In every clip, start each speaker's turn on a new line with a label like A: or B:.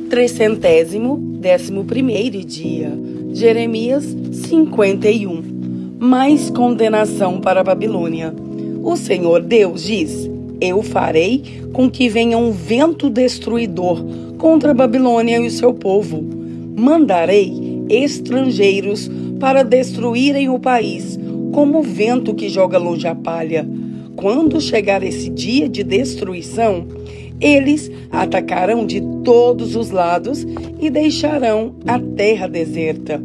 A: 311º dia. Jeremias 51. Mais condenação para a Babilônia. O Senhor Deus diz: eu farei com que venha um vento destruidor contra a Babilônia e o seu povo. Mandarei estrangeiros para destruírem o país, como o vento que joga longe a palha. Quando chegar esse dia de destruição, eles atacarão de todos os lados e deixarão a terra deserta.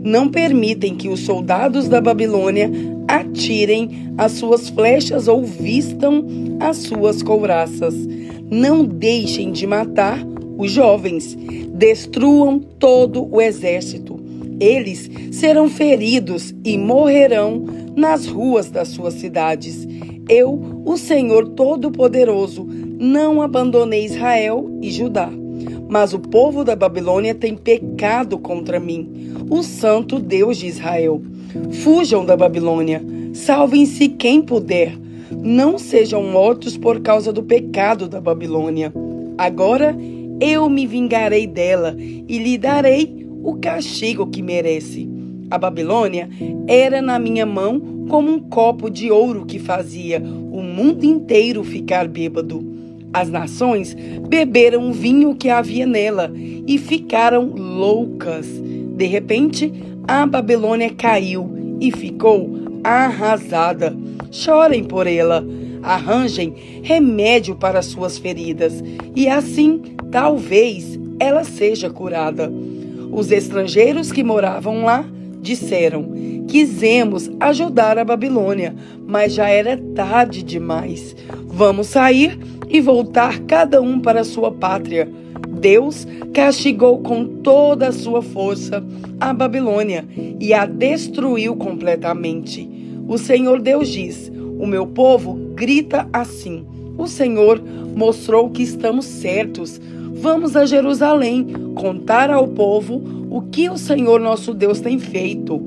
A: Não permitem que os soldados da Babilônia atirem as suas flechas ou vistam as suas couraças. Não deixem de matar os jovens. Destruam todo o exército. Eles serão feridos e morrerão nas ruas das suas cidades. Eu, o Senhor Todo-Poderoso, não abandonei Israel e Judá. Mas o povo da Babilônia tem pecado contra mim, o Santo Deus de Israel. Fujam da Babilônia, salvem-se quem puder. Não sejam mortos por causa do pecado da Babilônia. Agora eu me vingarei dela e lhe darei o castigo que merece. A Babilônia era na minha mão como um copo de ouro que fazia o mundo inteiro ficar bêbado. As nações beberam o vinho que havia nela e ficaram loucas. De repente, a Babilônia caiu e ficou arrasada. Chorem por ela, arranjem remédio para suas feridas e assim, talvez, ela seja curada. Os estrangeiros que moravam lá disseram: quisemos ajudar a Babilônia, mas já era tarde demais. Vamos sair e voltar cada um para sua pátria. Deus castigou com toda a sua força a Babilônia e a destruiu completamente. O Senhor Deus diz: o meu povo grita assim. O Senhor mostrou que estamos certos. Vamos a Jerusalém contar ao povo o que o Senhor nosso Deus tem feito.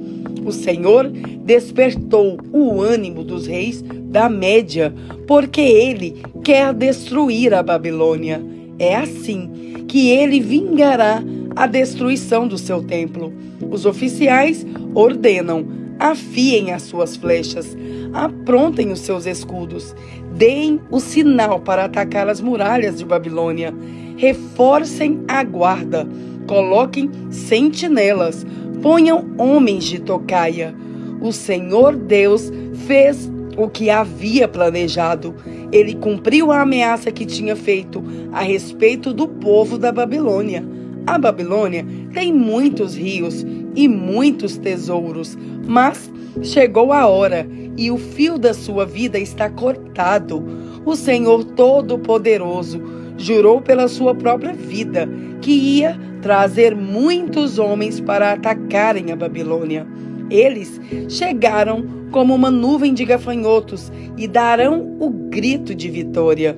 A: O Senhor despertou o ânimo dos reis da Média, porque ele quer destruir a Babilônia. É assim que ele vingará a destruição do seu templo. Os oficiais ordenam: afiem as suas flechas, aprontem os seus escudos, deem o sinal para atacar as muralhas de Babilônia, reforcem a guarda, coloquem sentinelas, ponham homens de tocaia. O Senhor Deus fez o que havia planejado. Ele cumpriu a ameaça que tinha feito a respeito do povo da Babilônia. A Babilônia tem muitos rios e muitos tesouros, mas chegou a hora e o fio da sua vida está cortado. O Senhor Todo-Poderoso jurou pela sua própria vida que ia trazer muitos homens para atacarem a Babilônia. Eles chegaram como uma nuvem de gafanhotos e darão o grito de vitória.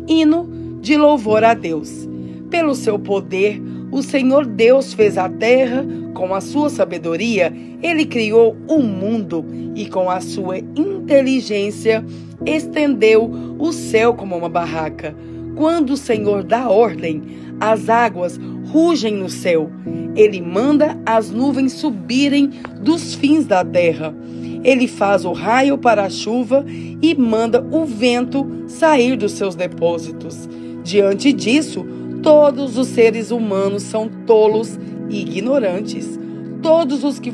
A: Hino de louvor a Deus. Pelo seu poder, o Senhor Deus fez a terra. Com a sua sabedoria, ele criou o mundo e com a sua inteligência estendeu o céu como uma barraca. Quando o Senhor dá ordem, as águas rugem no céu. Ele manda as nuvens subirem dos fins da terra. Ele faz o raio para a chuva e manda o vento sair dos seus depósitos. Diante disso, todos os seres humanos são tolos e ignorantes. Todos os que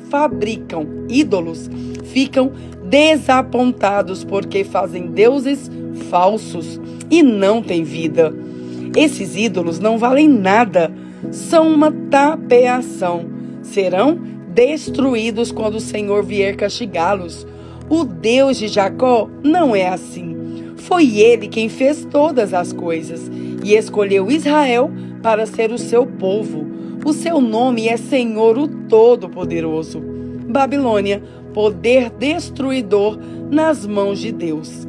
A: fabricam ídolos ficam desapontados porque fazem deuses falsos e não têm vida. Esses ídolos não valem nada, são uma tapeação. Serão destruídos quando o Senhor vier castigá-los. O Deus de Jacó não é assim. Foi ele quem fez todas as coisas e escolheu Israel para ser o seu povo. O seu nome é Senhor, o Todo-Poderoso. Babilônia, poder destruidor nas mãos de Deus.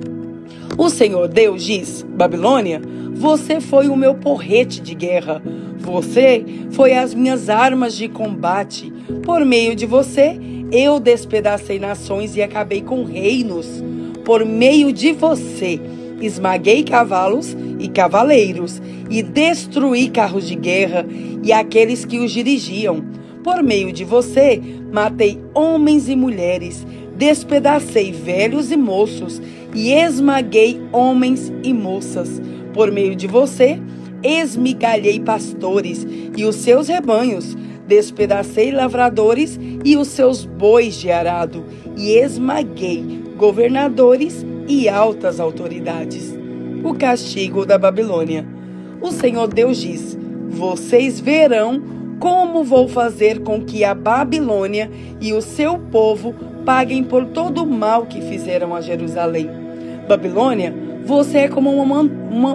A: O Senhor Deus diz: Babilônia, você foi o meu porrete de guerra. Você foi as minhas armas de combate. Por meio de você, eu despedacei nações e acabei com reinos. Por meio de você, esmaguei cavalos e cavaleiros, e destruí carros de guerra e aqueles que os dirigiam. Por meio de você, matei homens e mulheres, despedacei velhos e moços, e esmaguei homens e moças. Por meio de você, esmigalhei pastores e os seus rebanhos, despedacei lavradores e os seus bois de arado, e esmaguei governadores e altas autoridades. O castigo da Babilônia. O Senhor Deus diz: vocês verão como vou fazer com que a Babilônia e o seu povo paguem por todo o mal que fizeram a Jerusalém. Babilônia, você é como uma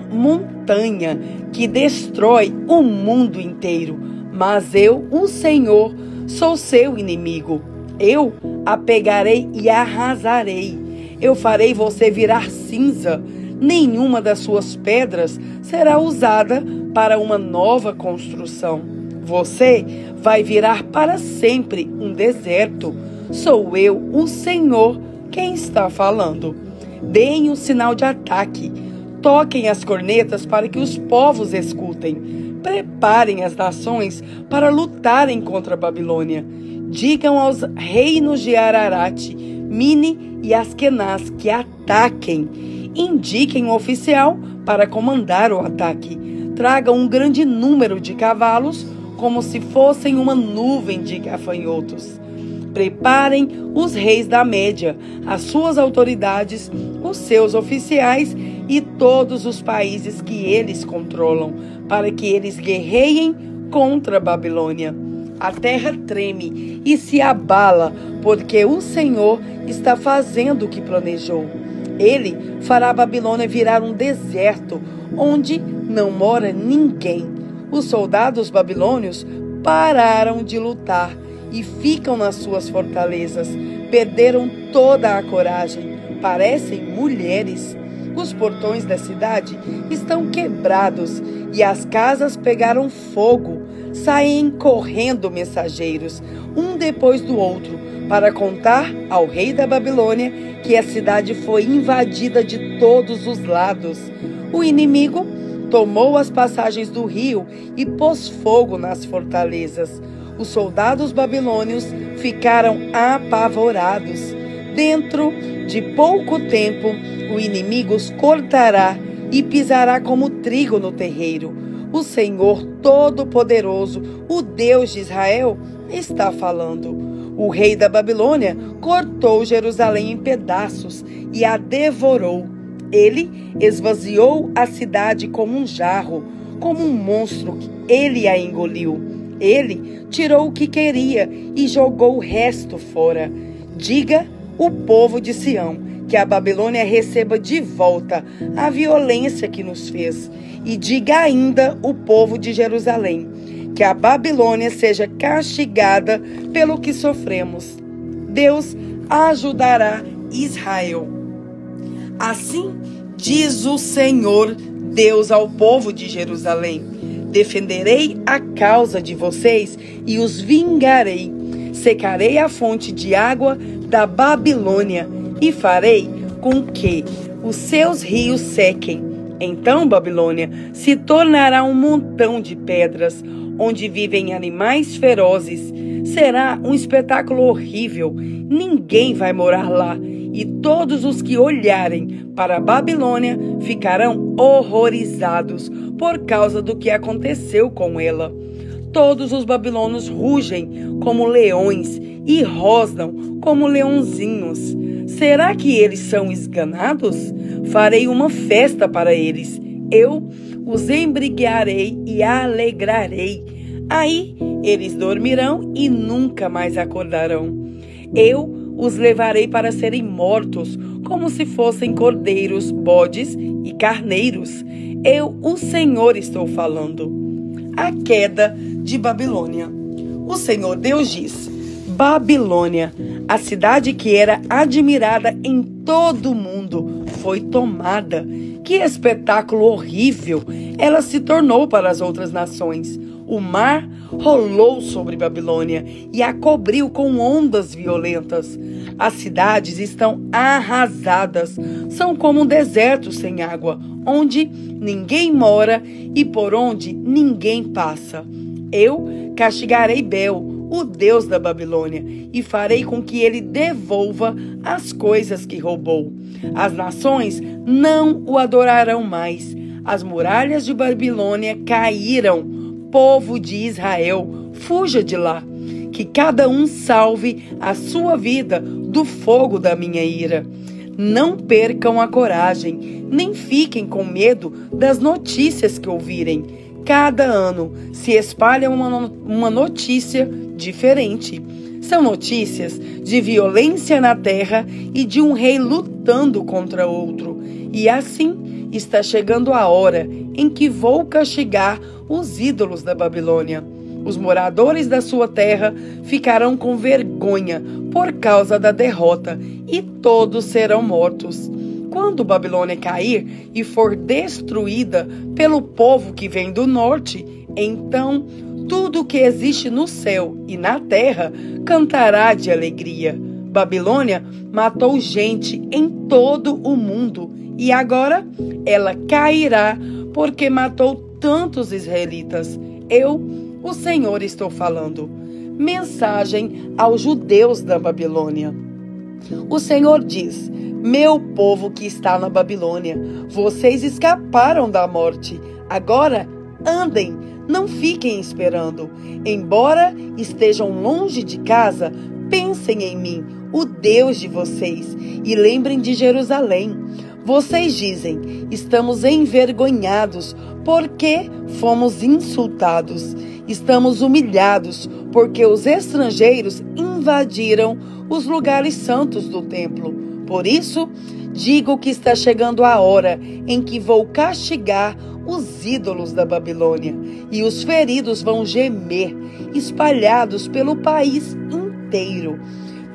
A: montanha que destrói o mundo inteiro. Mas eu, o Senhor, sou seu inimigo. Eu a pegarei e a arrasarei. Eu farei você virar cinza. Nenhuma das suas pedras será usada para uma nova construção. Você vai virar para sempre um deserto. Sou eu, o Senhor, quem está falando. Deem um sinal de ataque. Toquem as cornetas para que os povos escutem. Preparem as nações para lutarem contra a Babilônia. Digam aos reinos de Ararat, Mine e Askenaz que ataquem. Indiquem um oficial para comandar o ataque. Tragam um grande número de cavalos, como se fossem uma nuvem de gafanhotos. Preparem os reis da Média, as suas autoridades, os seus oficiais e todos os países que eles controlam, para que eles guerreiem contra a Babilônia. A terra treme e se abala, porque o Senhor está fazendo o que planejou. Ele fará a Babilônia virar um deserto, onde não mora ninguém. Os soldados babilônios pararam de lutar e ficam nas suas fortalezas. Perderam toda a coragem. Parecem mulheres. Os portões da cidade estão quebrados e as casas pegaram fogo. Saem correndo mensageiros, um depois do outro, para contar ao rei da Babilônia que a cidade foi invadida de todos os lados. O inimigo tomou as passagens do rio e pôs fogo nas fortalezas. Os soldados babilônios ficaram apavorados. Dentro de pouco tempo, o inimigo os cortará e pisará como trigo no terreiro. O Senhor Todo-Poderoso, o Deus de Israel, está falando. O rei da Babilônia cortou Jerusalém em pedaços e a devorou. Ele esvaziou a cidade como um jarro, como um monstro, ele a engoliu. Ele tirou o que queria e jogou o resto fora. Diga o povo de Sião que a Babilônia receba de volta a violência que nos fez. E diga ainda o povo de Jerusalém que a Babilônia seja castigada pelo que sofremos. Deus ajudará Israel. Assim diz o Senhor Deus ao povo de Jerusalém: defenderei a causa de vocês e os vingarei. Secarei a fonte de água da Babilônia e farei com que os seus rios sequem. Então Babilônia se tornará um montão de pedras, onde vivem animais ferozes. Será um espetáculo horrível. Ninguém vai morar lá. E todos os que olharem para a Babilônia ficarão horrorizados por causa do que aconteceu com ela. Todos os babilônios rugem como leões e rosnam como leãozinhos. Será que eles são esganados? Farei uma festa para eles. Eu os embriagarei e alegrarei. Aí eles dormirão e nunca mais acordarão. Eu os levarei para serem mortos, como se fossem cordeiros, bodes e carneiros. Eu, o Senhor, estou falando. A queda de Babilônia. O Senhor Deus diz: Babilônia, a cidade que era admirada em todo o mundo, foi tomada. Que espetáculo horrível ela se tornou para as outras nações. O mar rolou sobre Babilônia e a cobriu com ondas violentas. As cidades estão arrasadas, são como um deserto sem água, onde ninguém mora e por onde ninguém passa. Eu castigarei Bel, o deus da Babilônia, e farei com que ele devolva as coisas que roubou. As nações não o adorarão mais. As muralhas de Babilônia caíram. Povo de Israel, fuja de lá. Que cada um salve a sua vida do fogo da minha ira. Não percam a coragem, nem fiquem com medo das notícias que ouvirem. Cada ano se espalha uma notícia diferente. São notícias de violência na terra e de um rei lutando contra outro. E assim está chegando a hora em que vou castigar os ídolos da Babilônia. Os moradores da sua terra ficarão com vergonha por causa da derrota e todos serão mortos. Quando Babilônia cair e for destruída pelo povo que vem do norte, então tudo que existe no céu e na terra cantará de alegria. Babilônia matou gente em todo o mundo e agora ela cairá porque matou tantos israelitas. Eu, o Senhor, estou falando. Mensagem aos judeus da Babilônia. O Senhor diz: meu povo que está na Babilônia, vocês escaparam da morte. Agora andem, não fiquem esperando. Embora estejam longe de casa, pensem em mim, o Deus de vocês, e lembrem de Jerusalém. Vocês dizem: estamos envergonhados porque fomos insultados. Estamos humilhados porque os estrangeiros invadiram os lugares santos do templo. Por isso, digo que está chegando a hora em que vou castigar os ídolos da Babilônia, e os feridos vão gemer, espalhados pelo país inteiro.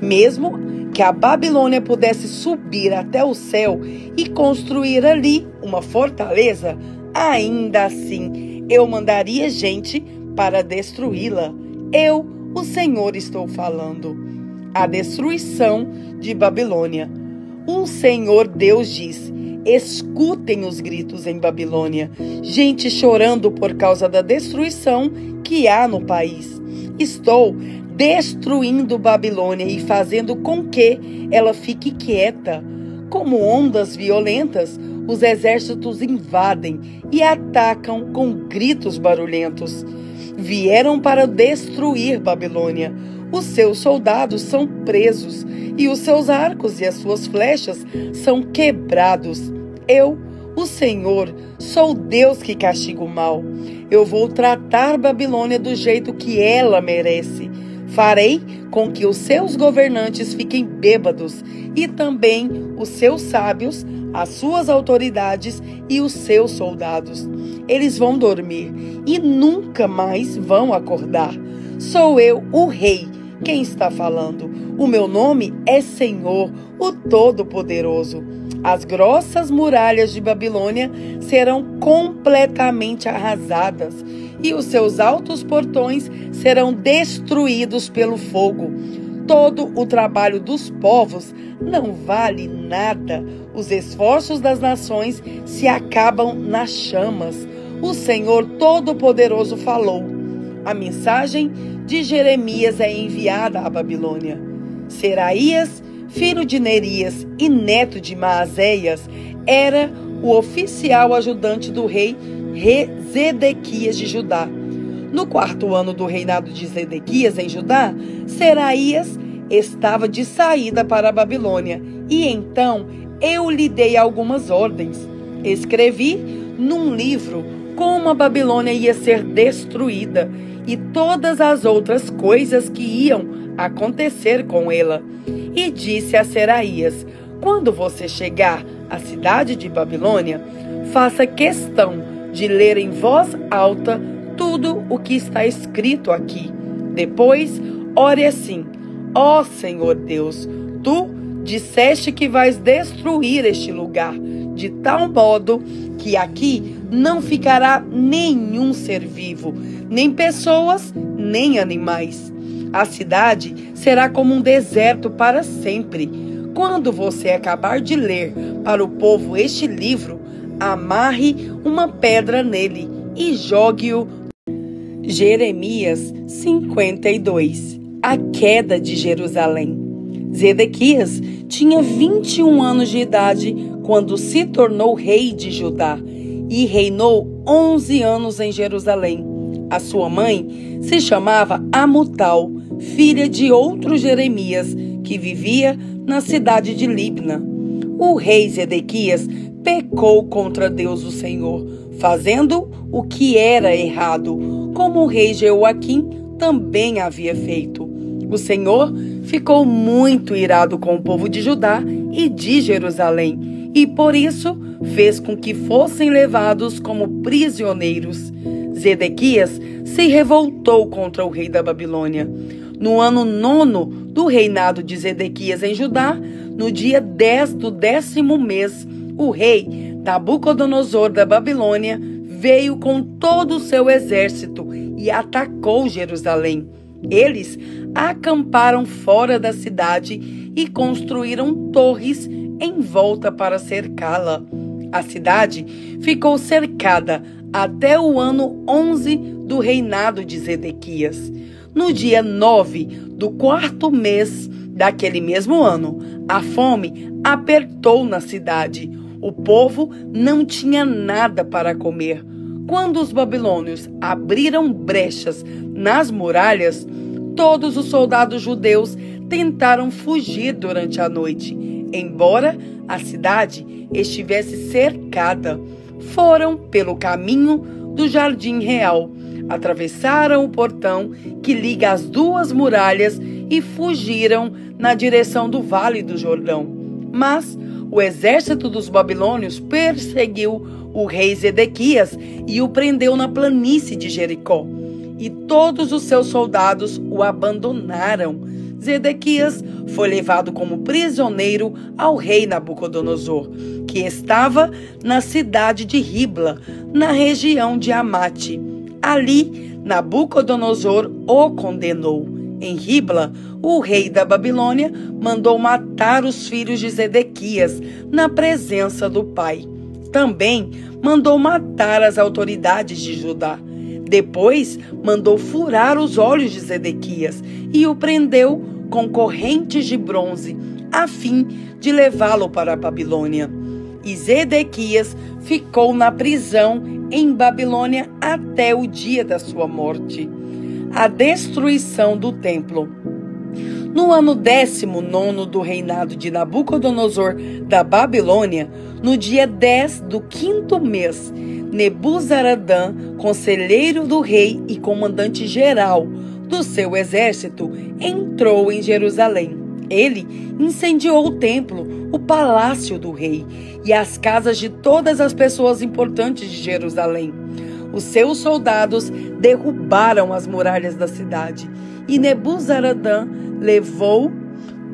A: Mesmo que a Babilônia pudesse subir até o céu e construir ali uma fortaleza, ainda assim eu mandaria gente para destruí-la. Eu, o Senhor, estou falando. A destruição de Babilônia. O Senhor Deus diz: escutem os gritos em Babilônia, gente chorando por causa da destruição que há no país. Estou destruindo Babilônia e fazendo com que ela fique quieta. Como ondas violentas, os exércitos invadem e atacam com gritos barulhentos. Vieram para destruir Babilônia. Os seus soldados são presos e os seus arcos e as suas flechas são quebrados. Eu, o Senhor, sou Deus que castiga o mal. Eu vou tratar Babilônia do jeito que ela merece. Farei com que os seus governantes fiquem bêbados e também os seus sábios, as suas autoridades e os seus soldados. Eles vão dormir e nunca mais vão acordar. Sou eu, o Rei, quem está falando. O meu nome é Senhor, o Todo-Poderoso. As grossas muralhas de Babilônia serão completamente arrasadas e os seus altos portões serão destruídos pelo fogo. Todo o trabalho dos povos não vale nada. Os esforços das nações se acabam nas chamas. O Senhor Todo-Poderoso falou. A mensagem de Jeremias é enviada à Babilônia. Seraías, filho de Nerias e neto de Maazéias, era o oficial ajudante do rei Zedequias de Judá. No 4º ano do reinado de Zedequias em Judá, Seraías estava de saída para a Babilônia, e então eu lhe dei algumas ordens. Escrevi num livro como a Babilônia ia ser destruída e todas as outras coisas que iam acontecer com ela. E disse a Seraías: quando você chegar à cidade de Babilônia, faça questão de ler em voz alta tudo o que está escrito aqui. Depois, ore assim: ó Senhor Deus, tu disseste que vais destruir este lugar, de tal modo que aqui não ficará nenhum ser vivo, nem pessoas, nem animais. A cidade será como um deserto para sempre. Quando você acabar de ler para o povo este livro, amarre uma pedra nele e jogue-o. Jeremias 52. A queda de Jerusalém. Zedequias tinha 21 anos de idade quando se tornou rei de Judá e reinou 11 anos em Jerusalém. A sua mãe se chamava Amutal, filha de outro Jeremias, que vivia na cidade de Libna. O rei Zedequias pecou contra Deus o Senhor, fazendo o que era errado, como o rei Jeoaquim também havia feito. O Senhor ficou muito irado com o povo de Judá e de Jerusalém, e por isso fez com que fossem levados como prisioneiros. Zedequias se revoltou contra o rei da Babilônia. No ano 9º do reinado de Zedequias em Judá, no dia 10 do 10º mês, o rei Nabucodonosor da Babilônia veio com todo o seu exército e atacou Jerusalém. Eles acamparam fora da cidade e construíram torres em volta para cercá-la. A cidade ficou cercada até o ano 11 do reinado de Zedequias. No dia 9 do 4º mês daquele mesmo ano, a fome apertou na cidade. O povo não tinha nada para comer. Quando os babilônios abriram brechas nas muralhas, todos os soldados judeus tentaram fugir durante a noite. Embora a cidade estivesse cercada, foram pelo caminho do Jardim Real, atravessaram o portão que liga as duas muralhas e fugiram na direção do Vale do Jordão. Mas o exército dos babilônios perseguiu o rei Zedequias e o prendeu na planície de Jericó. E todos os seus soldados o abandonaram. Zedequias foi levado como prisioneiro ao rei Nabucodonosor, que estava na cidade de Ribla, na região de Amate. Ali, Nabucodonosor o condenou. Em Ribla, o rei da Babilônia mandou matar os filhos de Zedequias na presença do pai. Também mandou matar as autoridades de Judá. Depois, mandou furar os olhos de Zedequias e o prendeu com correntes de bronze, a fim de levá-lo para a Babilônia. E Zedequias ficou na prisão em Babilônia até o dia da sua morte. A destruição do templo. No ano 19º do reinado de Nabucodonosor da Babilônia, no dia 10 do 5º mês, Nebuzaradã, conselheiro do rei e comandante-geral do seu exército, entrou em Jerusalém. Ele incendiou o templo, o palácio do rei e as casas de todas as pessoas importantes de Jerusalém. Os seus soldados derrubaram as muralhas da cidade e Nebuzaradã levou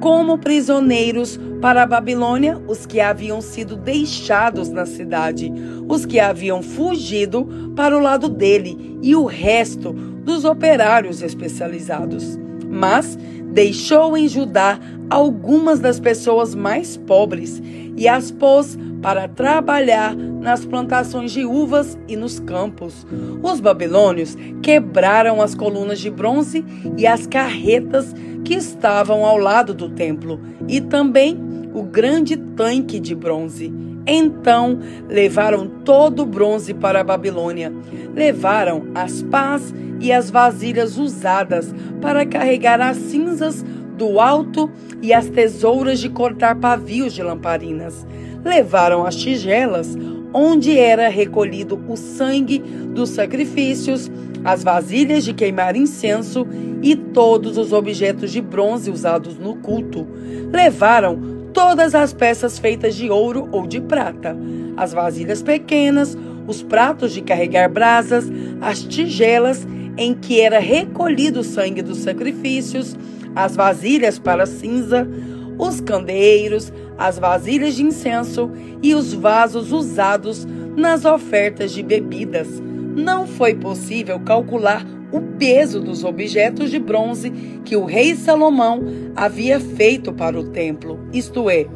A: como prisioneiros para a Babilônia os que haviam sido deixados na cidade, os que haviam fugido para o lado dele e o resto dos operários especializados. Mas deixou em Judá algumas das pessoas mais pobres e as pôs para trabalhar nas plantações de uvas e nos campos. Os babilônios quebraram as colunas de bronze e as carretas que estavam ao lado do templo, e também o grande tanque de bronze. Então levaram todo o bronze para a Babilônia. Levaram as pás e as vasilhas usadas para carregar as cinzas do alto e as tesouras de cortar pavios de lamparinas. Levaram as tigelas, onde era recolhido o sangue dos sacrifícios, as vasilhas de queimar incenso e todos os objetos de bronze usados no culto. Levaram todas as peças feitas de ouro ou de prata, as vasilhas pequenas, os pratos de carregar brasas, as tigelas em que era recolhido o sangue dos sacrifícios, as vasilhas para cinza, os candeeiros, as vasilhas de incenso e os vasos usados nas ofertas de bebidas. Não foi possível calcular o peso dos objetos de bronze que o rei Salomão havia feito para o templo, isto é,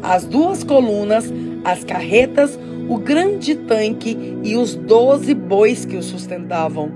A: as 2 colunas, as carretas, o grande tanque e os 12 bois que o sustentavam.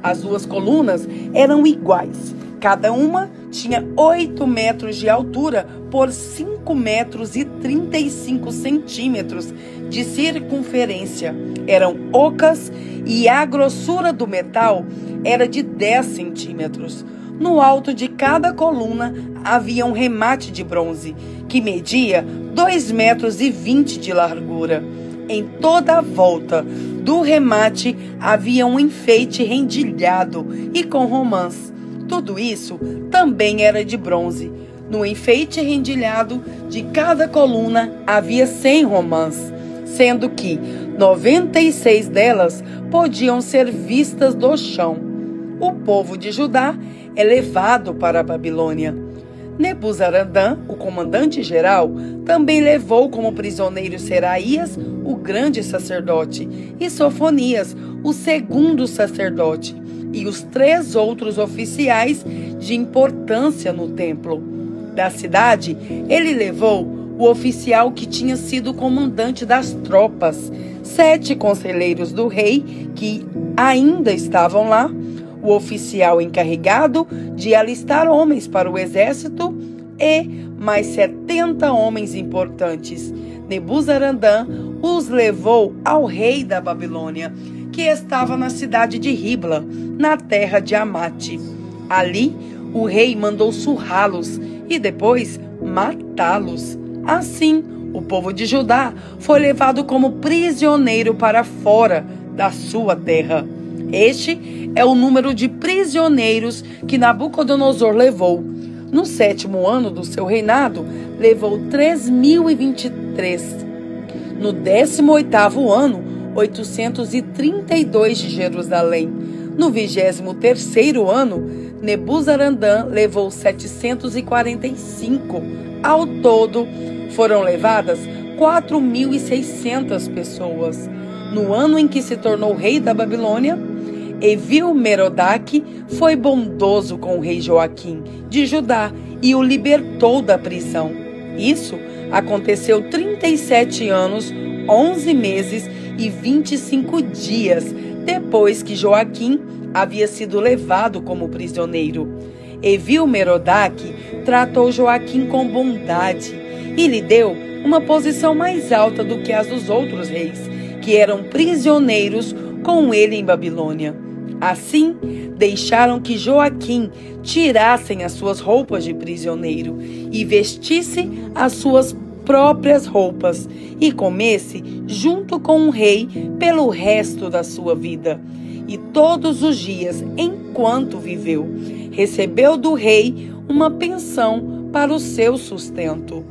A: As 2 colunas eram iguais. Cada uma tinha 8 metros de altura por 5 metros e 35 centímetros de circunferência. Eram ocas e a grossura do metal era de 10 centímetros. No alto de cada coluna havia um remate de bronze, que media 2,20 metros de largura. Em toda a volta do remate havia um enfeite rendilhado e com romãs. Tudo isso também era de bronze. No enfeite rendilhado de cada coluna havia 100 romãs, sendo que 96 delas podiam ser vistas do chão. O povo de Judá é levado para a Babilônia. Nebuzaradan, o comandante-geral, também levou como prisioneiro Seraías, o grande sacerdote, e Sofonias, o segundo sacerdote, e os 3 outros oficiais de importância no templo. Da cidade, ele levou o oficial que tinha sido comandante das tropas, 7 conselheiros do rei que ainda estavam lá, o oficial encarregado de alistar homens para o exército e mais 70 homens importantes. Nebuzaradan os levou ao rei da Babilônia, que estava na cidade de Ribla, na terra de Amate. Ali, o rei mandou surrá-los e depois matá-los. Assim, o povo de Judá foi levado como prisioneiro para fora da sua terra. Este é o número de prisioneiros que Nabucodonosor levou. No 7º ano do seu reinado, levou 3.023. No 18º ano, 832 de Jerusalém. No 23º ano, Nebuzaradan levou 745. Ao todo, foram levadas 4.600 pessoas. No ano em que se tornou rei da Babilônia, Evil-Merodach foi bondoso com o rei Joaquim de Judá e o libertou da prisão. Isso aconteceu 37 anos, 11 meses e 25 dias depois que Joaquim havia sido levado como prisioneiro. Evil-Merodach tratou Joaquim com bondade e lhe deu uma posição mais alta do que as dos outros reis, que eram prisioneiros com ele em Babilônia. Assim, deixaram que Joaquim tirassem as suas roupas de prisioneiro e vestisse as suas próprias roupas e comesse junto com o rei pelo resto da sua vida. E todos os dias, enquanto viveu, recebeu do rei uma pensão para o seu sustento.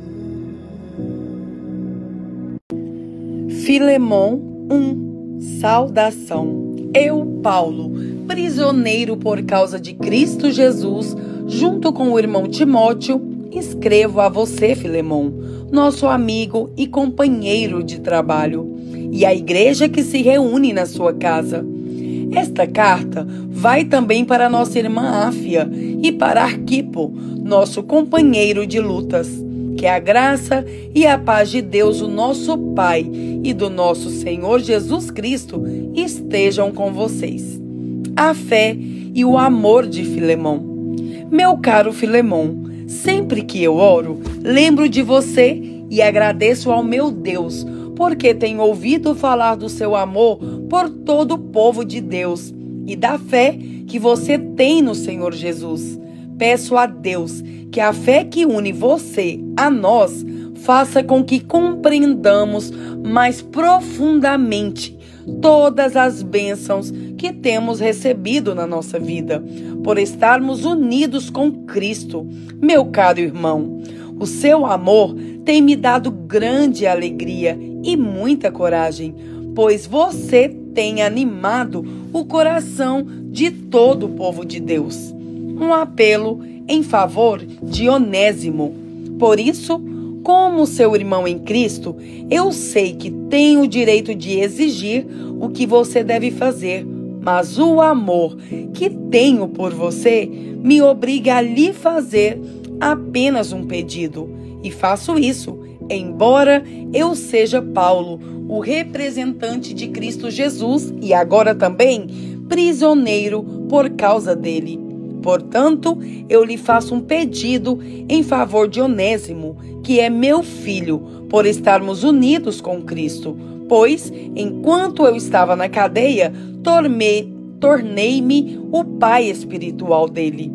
A: Filemon 1. Saudação. Eu, Paulo, prisioneiro por causa de Cristo Jesus, junto com o irmão Timóteo, escrevo a você, Filemon, nosso amigo e companheiro de trabalho, e à igreja que se reúne na sua casa. Esta carta vai também para nossa irmã Áfia e para Arquipo, nosso companheiro de lutas. Que a graça e a paz de Deus, o nosso Pai, e do nosso Senhor Jesus Cristo estejam com vocês. A fé e o amor de Filemon. Meu caro Filemon, sempre que eu oro, lembro de você e agradeço ao meu Deus, porque tenho ouvido falar do seu amor por todo o povo de Deus e da fé que você tem no Senhor Jesus. Peço a Deus que a fé que une você a nós faça com que compreendamos mais profundamente todas as bênçãos que temos recebido na nossa vida, por estarmos unidos com Cristo. Meu caro irmão, o seu amor tem me dado grande alegria e muita coragem, pois você tem animado o coração de todo o povo de Deus. Um apelo em favor de Onésimo. Por isso, Como seu irmão em Cristo, eu sei que tenho o direito de exigir o que você deve fazer, mas o amor que tenho por você me obriga a lhe fazer apenas um pedido. E faço isso, embora eu seja Paulo, o representante de Cristo Jesus e agora também prisioneiro por causa dele. Portanto, eu lhe faço um pedido em favor de Onésimo, que é meu filho, por estarmos unidos com Cristo. Pois, enquanto eu estava na cadeia, tornei-me o pai espiritual dele.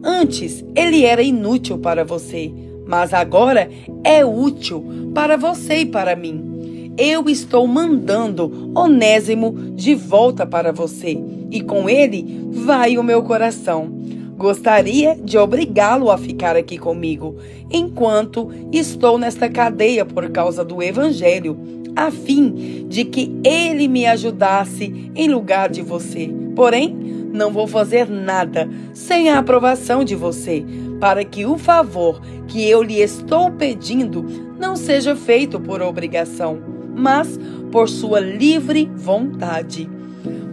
A: Antes, ele era inútil para você, mas agora é útil para você e para mim. Eu estou mandando Onésimo de volta para você, e com ele vai o meu coração. Gostaria de obrigá-lo a ficar aqui comigo, enquanto estou nesta cadeia por causa do Evangelho, a fim de que ele me ajudasse em lugar de você. Porém, não vou fazer nada sem a aprovação de você, para que o favor que eu lhe estou pedindo não seja feito por obrigação, mas por sua livre vontade.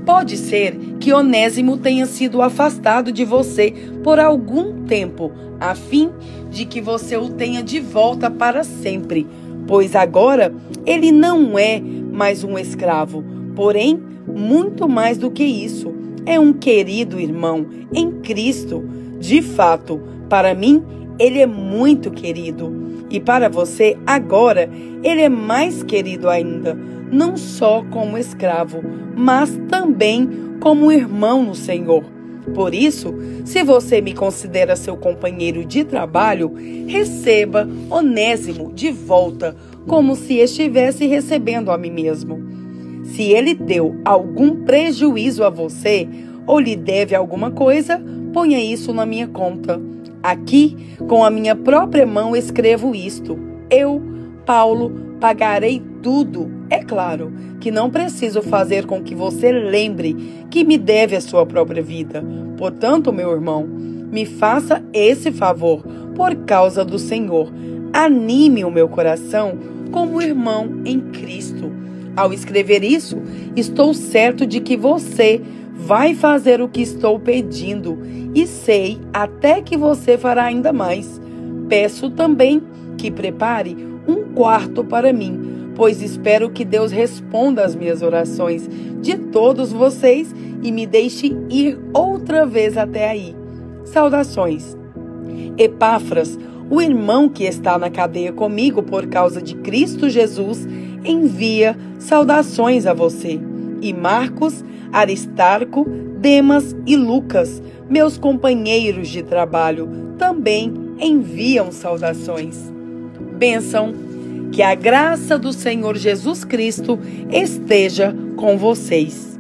A: Pode ser que Onésimo tenha sido afastado de você por algum tempo, a fim de que você o tenha de volta para sempre, pois agora ele não é mais um escravo, porém, muito mais do que isso, é um querido irmão em Cristo. De fato, para mim, ele é muito querido, e para você, agora, ele é mais querido ainda, não só como escravo, mas também como irmão no Senhor. Por isso, se você me considera seu companheiro de trabalho, receba Onésimo de volta, como se estivesse recebendo a mim mesmo. Se ele deu algum prejuízo a você, ou lhe deve alguma coisa, ponha isso na minha conta. Aqui, com a minha própria mão, escrevo isto. Eu, Paulo, pagarei tudo. É claro que não preciso fazer com que você lembre que me deve a sua própria vida. Portanto, meu irmão, me faça esse favor por causa do Senhor. Anime o meu coração como irmão em Cristo. Ao escrever isso, estou certo de que você vai fazer o que estou pedindo e sei até que você fará ainda mais. Peço também que prepare um quarto para mim, pois espero que Deus responda às minhas orações de todos vocês e me deixe ir outra vez até aí. Saudações. Epáfras, o irmão que está na cadeia comigo por causa de Cristo Jesus, envia saudações a você. E Marcos, Aristarco, Demas e Lucas, meus companheiros de trabalho, também enviam saudações. Bênção, que a graça do Senhor Jesus Cristo esteja com vocês.